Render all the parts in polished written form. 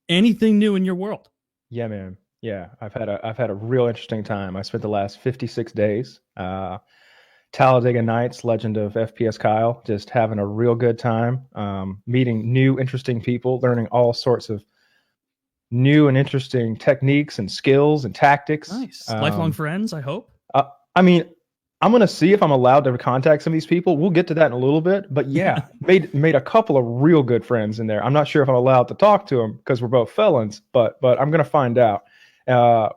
Anything new in your world? Yeah, man. Yeah, I've had a real interesting time. I spent the last 56 days, Talladega Nights, Legend of FPS Kyle, just having a real good time, meeting new interesting people, learning all sorts of new and interesting techniques and skills and tactics. Nice. Lifelong friends, I hope. Uh, I mean, I'm gonna see if I'm allowed to contact some of these people. We'll get to that in a little bit, but yeah, made a couple of real good friends in there. I'm not sure if I'm allowed to talk to them because we're both felons, but I'm gonna find out.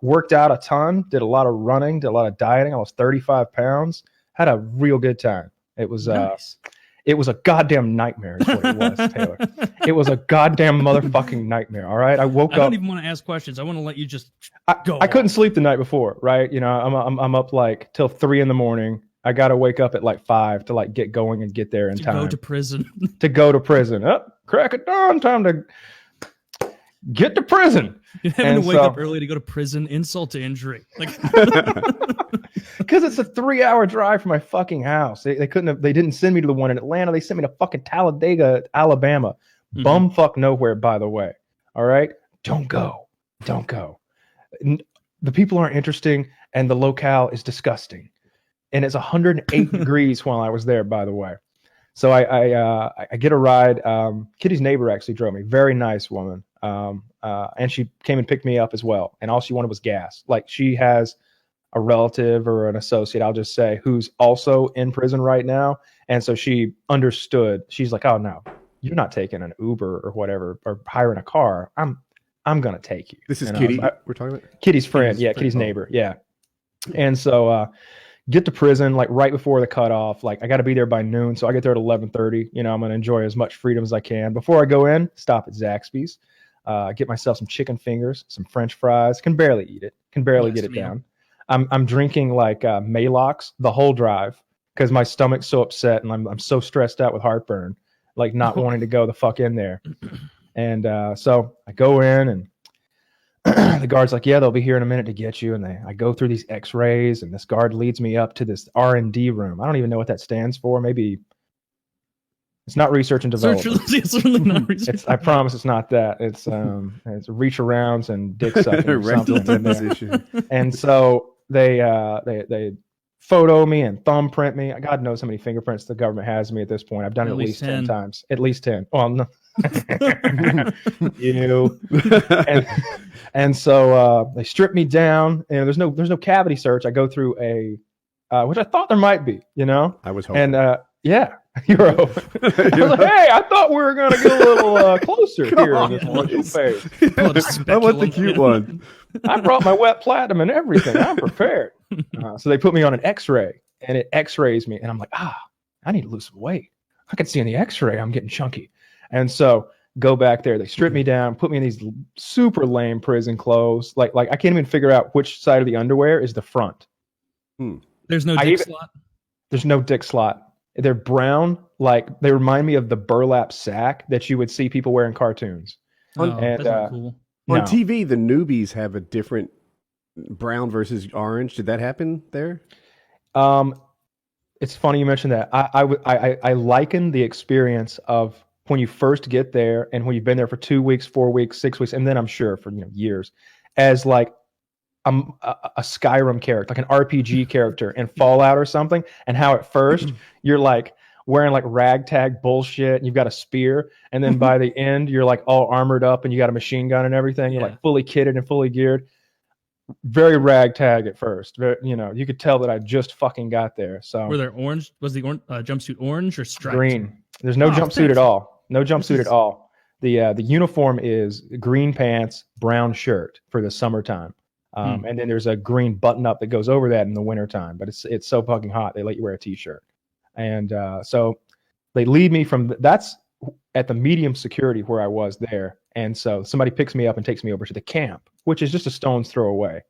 Worked out a ton, did a lot of running, did a lot of dieting. I lost 35 pounds. Had a real good time. It was Nice. it was a goddamn nightmare, is what it was, Taylor. It was a goddamn motherfucking nightmare. All right, I woke I don't up. even want to ask questions. I want to let you just go I couldn't off. sleep the night before, right? You know, I'm up like till 3 in the morning. I got to wake up at like 5 to like get going and get there in To time go to prison. to go to prison. Up, crack of dawn, time to get to prison. You're having And to wake so, up early to go to prison, insult to injury. Like, because it's a 3 hour drive from my fucking house. They didn't send me to the one in Atlanta. They sent me to fucking Talladega, Alabama. mhm. Bumfuck nowhere, by the way. All right, don't go, don't go. The people aren't interesting, and the locale is disgusting. And it's 108 degrees while I was there, by the way. So I get a ride. Kitty's neighbor actually drove me. Very nice woman. And she came and picked me up as well. And all she wanted was gas. Like she has a relative or an associate, I'll just say, who's also in prison right now. And so she understood. She's like, "Oh no, you're not taking an Uber or whatever or hiring a car. I'm gonna take you." This is And Kitty we're talking about? Kitty's friend, Kitty's yeah, friend. Kitty's Oh. neighbor, yeah. And so get to prison like right before the cutoff. Like I got to be there by noon, so I get there at 11:30. You know, I'm gonna enjoy as much freedom as I can. Before I go in, stop at Zaxby's, get myself some chicken fingers, some French fries. Can barely eat it. Can barely Nice get it meal. down. I'm drinking like Malox the whole drive because my stomach's so upset and I'm so stressed out with heartburn, like not wanting to go the fuck in there. And so I go in and the guard's like, "Yeah, they'll be here in a minute to get you." And I go through these X-rays, and this guard leads me up to this R&D room. I don't even know what that stands for. Maybe it's not research and development. It's certainly not research. I promise it's not that. It's reach arounds and dick sucking or Rectal something in there. deposition. And so they photo me and thumbprint me. God knows how many fingerprints the government has me at this point. I've done it at least 10 times. At least 10. Well, no. You and so they strip me down, and there's no cavity search. I go through a which I thought there might be, you know. I was hoping. And yeah, you're hoping. I was like, "Hey, I thought we were gonna get a little closer here in this wonderful phase." I want the cute one. I brought my wet platinum and everything. I'm prepared. So they put me on an X-ray, and it X-rays me, and I'm like, I need to lose some weight. I can see in the X-ray I'm getting chunky, and so go back there. They strip me down, put me in these super lame prison clothes. Like I can't even figure out which side of the underwear is the front. There's no dick slot. There's no dick slot. They're brown, like they remind me of the burlap sack that you would see people wear in cartoons. Oh, And, that's not cool. On No. TV, the newbies have a different brown versus orange. Did that happen there? It's funny you mentioned that. I liken the experience of when you first get there and when you've been there for 2 weeks, 4 weeks, 6 weeks, and then I'm sure for years, as like a Skyrim character, like an RPG character in Fallout or something, and how at first you're like wearing like ragtag bullshit and you've got a spear, and then by the end you're like all armored up and you got a machine gun and everything. You're like fully kitted and fully geared. Very ragtag at first. You could tell that I just fucking got there. So Were there orange? Was the jumpsuit orange or striped? green. There's no jumpsuit at all. No jumpsuit at all. The uniform is green pants, brown shirt for the summertime. And then there's a green button up that goes over that in the wintertime. But it's so fucking hot they let you wear a t-shirt. And so they lead me from that's at the medium security where I was there. And so somebody picks me up and takes me over to the camp, which is just a stone's throw away.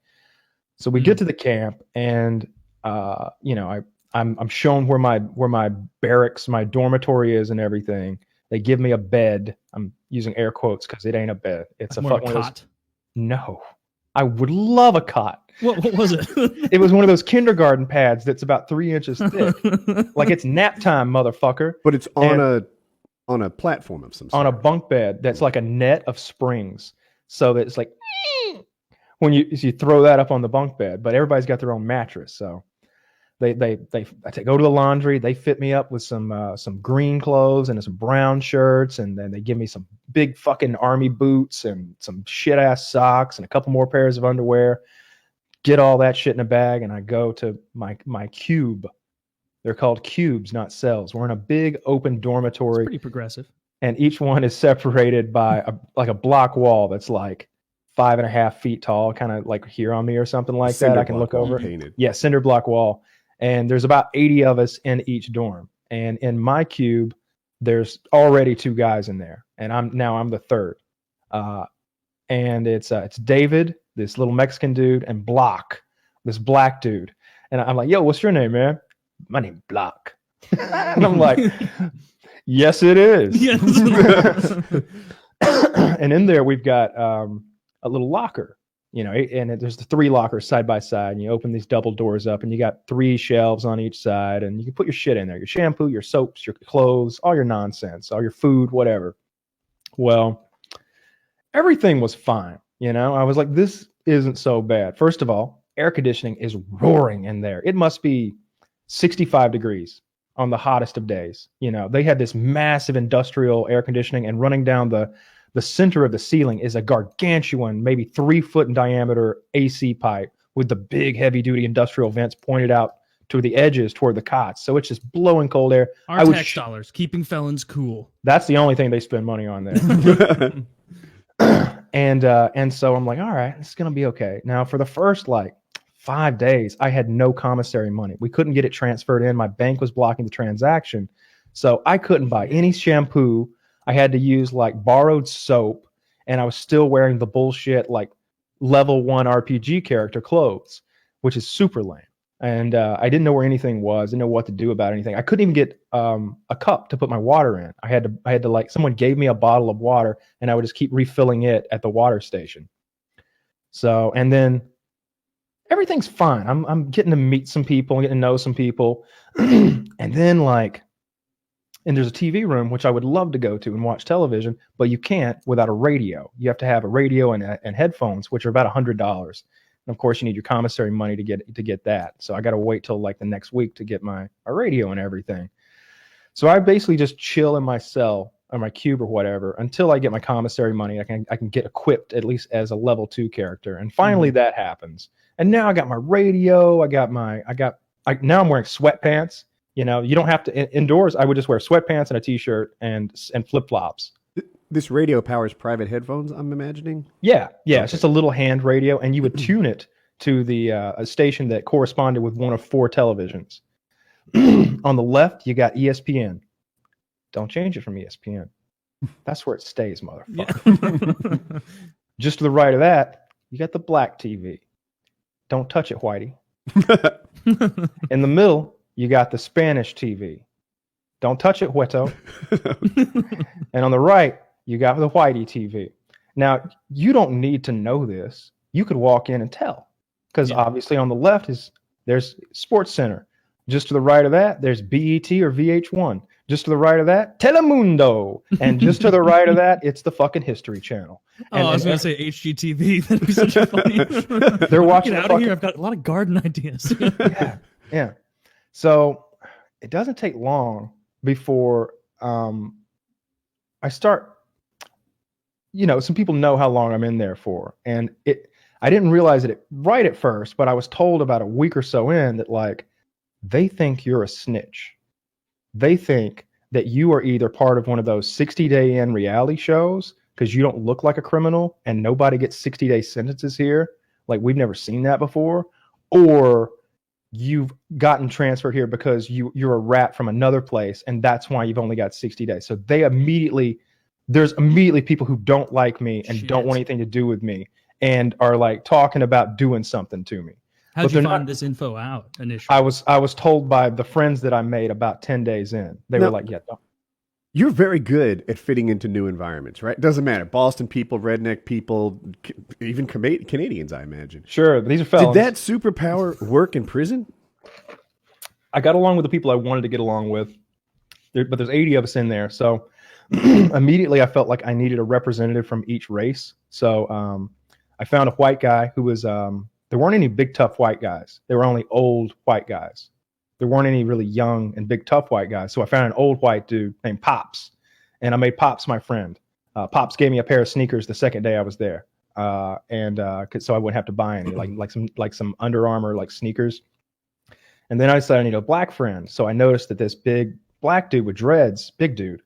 So we get to the camp, and I'm shown where my barracks, my dormitory is, and everything. They give me a bed. I'm using air quotes because it ain't a bed. It's More of a cot. No, I would love a cot. What was it? It was one of those kindergarten pads that's about 3 inches thick. Like it's nap time, motherfucker. But it's on a platform of some sort. On a bunk bed that's like a net of springs. so that it's like when you throw that up on the bunk bed. But everybody's got their own mattress, so I go to the laundry. They fit me up with some green clothes and some brown shirts, and then they give me some big fucking army boots and some shit ass socks and a couple more pairs of underwear. Get all that shit in a bag, and I go to my cube. They're called cubes, not cells. We're in a big open dormitory. It's pretty progressive. And each one is separated by a block wall that's like 5.5 feet tall, kind of like here on me or something like that. I can look over. Painted. Yeah, cinder block wall. And there's about 80 of us in each dorm. And in my cube, there's already 2 guys in there, and I'm the third. And it's David, this little Mexican dude, and Block, this black dude. And I'm like, yo, what's your name, man? My name's Block. And I'm like, yes, it is. Yes. And in there, we've got a little locker, and there's the 3 lockers side by side, and you open these double doors up, and you got 3 shelves on each side, and you can put your shit in there, your shampoo, your soaps, your clothes, all your nonsense, all your food, whatever. Well, everything was fine. I was like, this isn't so bad. First of all, air conditioning is roaring in there. It must be 65 degrees on the hottest of days. They had this massive industrial air conditioning, and running down the center of the ceiling is a gargantuan, maybe 3 foot in diameter AC pipe with the big heavy duty industrial vents pointed out to the edges toward the cots. So it's just blowing cold air. Our tax dollars, keeping felons cool. That's the only thing they spend money on there. And so I'm like, all right, it's going to be okay. Now, for the first 5 days, I had no commissary money. We couldn't get it transferred in. My bank was blocking the transaction. So I couldn't buy any shampoo. I had to use borrowed soap, and I was still wearing the bullshit level 1 RPG character clothes, which is super lame. And I didn't know where anything was, didn't know what to do about anything. I couldn't even get a cup to put my water in. I had to someone gave me a bottle of water, and I would just keep refilling it at the water station. So, and then everything's fine. I'm getting to meet some people, getting to know some people. And then and there's a TV room, which I would love to go to and watch television, but you can't without a radio. You have to have a radio and headphones, which are about $100. And of course, you need your commissary money to get that. So I got to wait till the next week to get my radio and everything. So I basically just chill in my cell or my cube or whatever until I get my commissary money. I can get equipped at least as a level 2 character. And finally that happens. And now I got my radio. Now I'm wearing sweatpants. You don't have to indoors. I would just wear sweatpants and a t-shirt and flip flops. This radio powers private headphones, I'm imagining? Yeah. Okay. It's just a little hand radio, and you would tune it to a station that corresponded with one of 4 televisions. On the left, you got ESPN. Don't change it from ESPN. That's where it stays, motherfucker. Yeah. Just to the right of that, you got the black TV. Don't touch it, Whitey. In the middle, you got the Spanish TV. Don't touch it, Hueto. And on the right, you got the Whitey TV. Now, you don't need to know this. You could walk in and tell. Because obviously on the left there's Sports Center. Just to the right of that, there's BET or VH1. Just to the right of that, Telemundo. And just to the right of that, it's the fucking History Channel. I was going to say HGTV. That'd be such a funny. They're watching Get out of here. I've got a lot of garden ideas. Yeah. So it doesn't take long before I start, some people know how long I'm in there for. And I didn't realize it right at first, but I was told about a week or so in that they think you're a snitch. They think that you are either part of one of those 60-day in reality shows because you don't look like a criminal and nobody gets 60-day sentences here. We've never seen that before. Or you've gotten transferred here because you're a rat from another place, and that's why you've only got 60 days. So there's immediately people who don't like me and don't want anything to do with me and are talking about doing something to me. How'd you find this info out initially? I was told by the friends that I made about 10 days in. They were like, yeah, don't. You're very good at fitting into new environments, right? Doesn't matter. Boston people, redneck people, even Canadians, I imagine. Sure, but these are felons. Did that superpower work in prison? I got along with the people I wanted to get along with, but there's 80 of us in there. So immediately I felt like I needed a representative from each race. So I found a white guy who was there weren't any big tough white guys. There were only old white guys. There weren't any really young and big tough white guys. So I found an old white dude named Pops, and I made Pops my friend. Pops gave me a pair of sneakers the second day I was there, so I wouldn't have to buy any like some Under Armour like sneakers. And then I decided I need a black friend. So I noticed that this big black dude with dreads, big dude,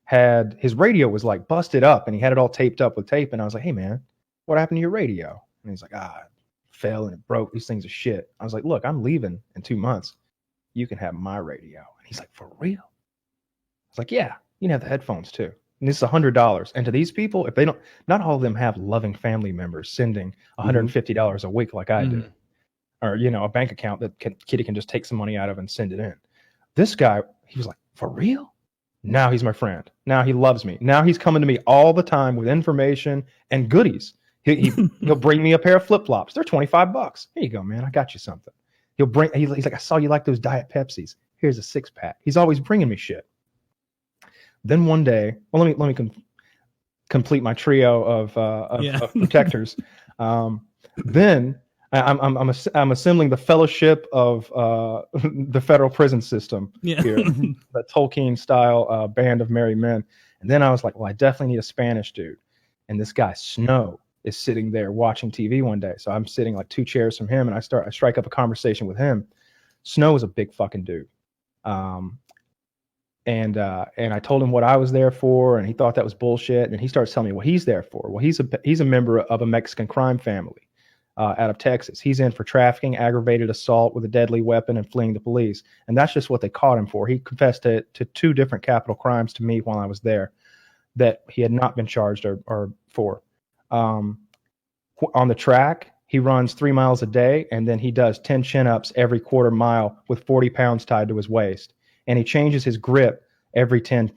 had his radio was like busted up, and he had it all taped up with tape. And I was like, hey man, what happened to your radio? And he's like, it fell and it broke. These things are shit. I was like, look, I'm leaving in 2 months. You can have my radio. And he's like, for real? I was like, yeah, you can have the headphones too. And this is $100. And to these people, if they don't, not all of them have loving family members sending $150 a week like I do, or a bank account that Kitty can just take some money out of and send it in. This guy, he was like, for real? Now he's my friend. Now he loves me. Now he's coming to me all the time with information and goodies. He'll bring me a pair of flip-flops. They're $25. Here you go, man. I got you something. He's like, I saw you like those Diet Pepsis. Here's a 6-pack. He's always bringing me shit. Then one day, well, let me complete my trio of protectors. Then I'm assembling the fellowship of the federal prison system here, the Tolkien style band of merry men. And then I was like, well, I definitely need a Spanish dude. And this guy Snow is sitting there watching TV one day. So I'm sitting like 2 chairs from him, and I strike up a conversation with him. Snow is a big fucking dude. And I told him what I was there for, and he thought that was bullshit. And he starts telling me what he's there for. Well, he's a member of a Mexican crime family out of Texas. He's in for trafficking, aggravated assault with a deadly weapon, and fleeing the police. And that's just what they caught him for. He confessed to 2 different capital crimes to me while I was there that he had not been charged or for. On the track, he runs 3 miles a day, and then he does 10 chin-ups every quarter mile with 40 pounds tied to his waist. And he changes his grip every 10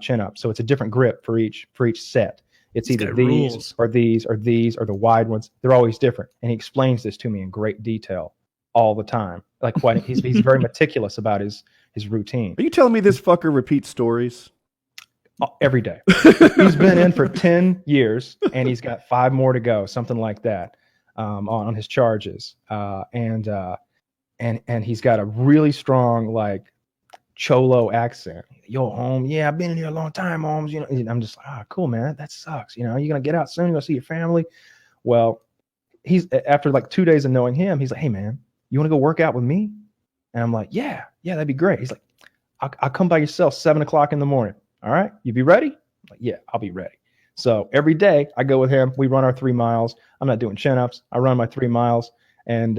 chin-ups. So it's a different grip for each set. It's either these or these or these or the wide ones. They're always different. And he explains this to me in great detail all the time. Like he's very meticulous about his routine. Are you telling me this fucker repeats stories? Every day. He's been in for 10 years, and he's got 5 more to go, something like that, on his charges. And he's got a really strong like Cholo accent. Yo, Holmes, yeah, I've been in here a long time, Holmes. And I'm just like, cool, man. That sucks. You're gonna get out soon. You're gonna see your family. Well, he's after like 2 days of knowing him, he's like, hey, man, you want to go work out with me? And I'm like, yeah, that'd be great. He's like, I'll come by your cell 7:00 in the morning. All right, you be ready? I'm like, yeah, I'll be ready. So every day I go with him. We run our 3 miles. I'm not doing chin-ups. I run my 3 miles, and